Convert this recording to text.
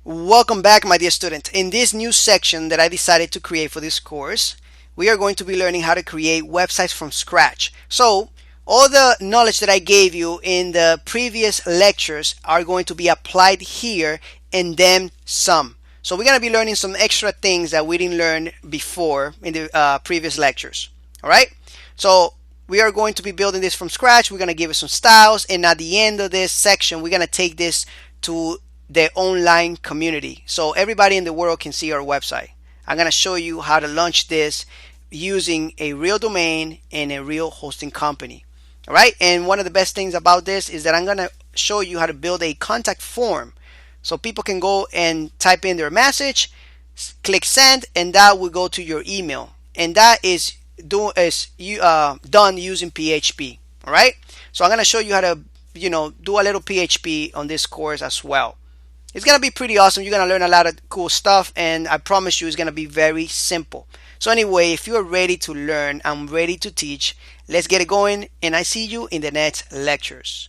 Welcome back, my dear student. In this new section that I decided to create for this course, we are going to be learning how to create websites from scratch. So all the knowledge that I gave you in the previous lectures are going to be applied here and then some. So we're going to be learning some extra things that we didn't learn before in the previous lectures. All right. So we are going to be building this from scratch. We're going to give it some styles. And at the end of this section, we're going to take this to the online community so everybody in the world can see our website. I'm going to show you how to launch this using a real domain and a real hosting company. All right. And one of the best things about this is that I'm going to show you how to build a contact form so people can go and type in their message, click send, and that will go to your email. And that is done using PHP. All right. So I'm going to show you how to do a little PHP on this course as well. It's going to be pretty awesome. You're going to learn a lot of cool stuff, and I promise you it's going to be very simple. So anyway, if you're ready to learn, I'm ready to teach. Let's get it going, and I see you in the next lectures.